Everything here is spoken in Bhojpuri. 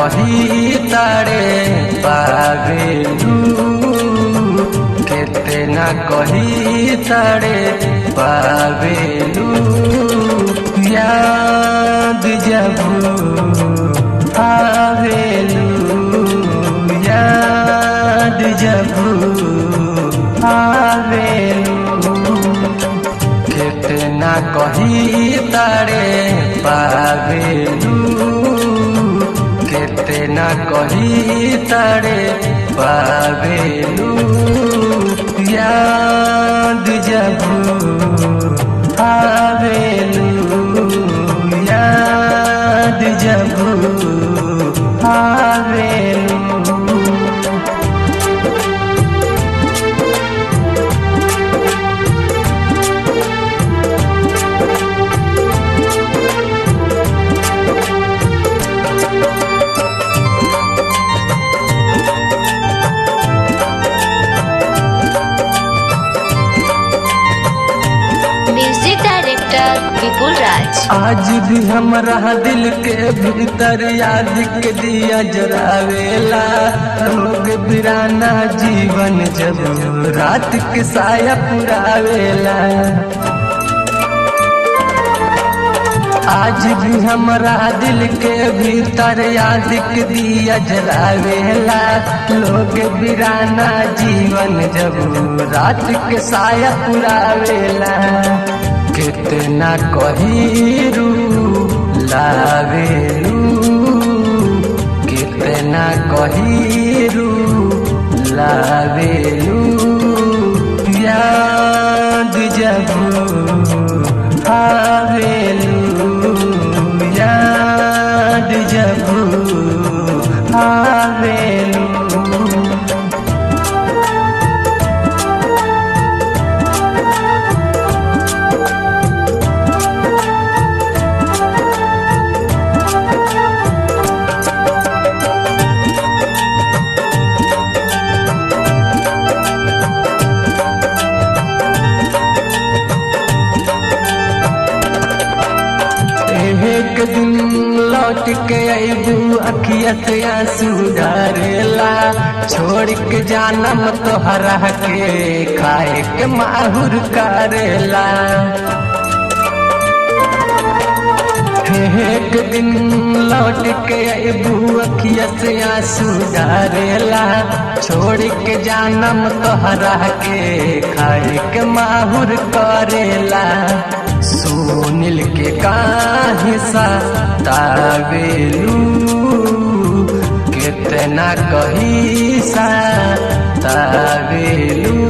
कही तारे पावेलू, कितना कही तारे पावेलू। याद जब आवेलू, याद जब आवेलू, कितना कही तारे पावेलू, कितना कही तारे पावेलू। याद जब आवेलू, याद जब आवेलू। म्यूजिक डायरेक्टर विपुल राज। आज भी हमरा दिल के भीतर याद के दिया जरावेला, रोग बिराना जीवन जब रात के साया पुरावेला। आज भी हमरा दिल के भीतर याद के दिया जलावेला, लोग बिराना जीवन जब रात के साया पुरावेला। कितना कहीरू लावेलू, कितना कहीरू लावेलू। याद जब आवेलू, याद जब आवेलू। एक दिन लौट के अबू अखिया से आंसू ढारेला, छोड़ के जानम तोहरा के खाए के माहुर करेला। एक दिन लौट के अबू अखिया से आंसू ढारेला, छोड़ के जानम तोहरा के खाए के माहुर करेला। सुनील के काहे सा तावेलू, कितना कही सा तावेलू।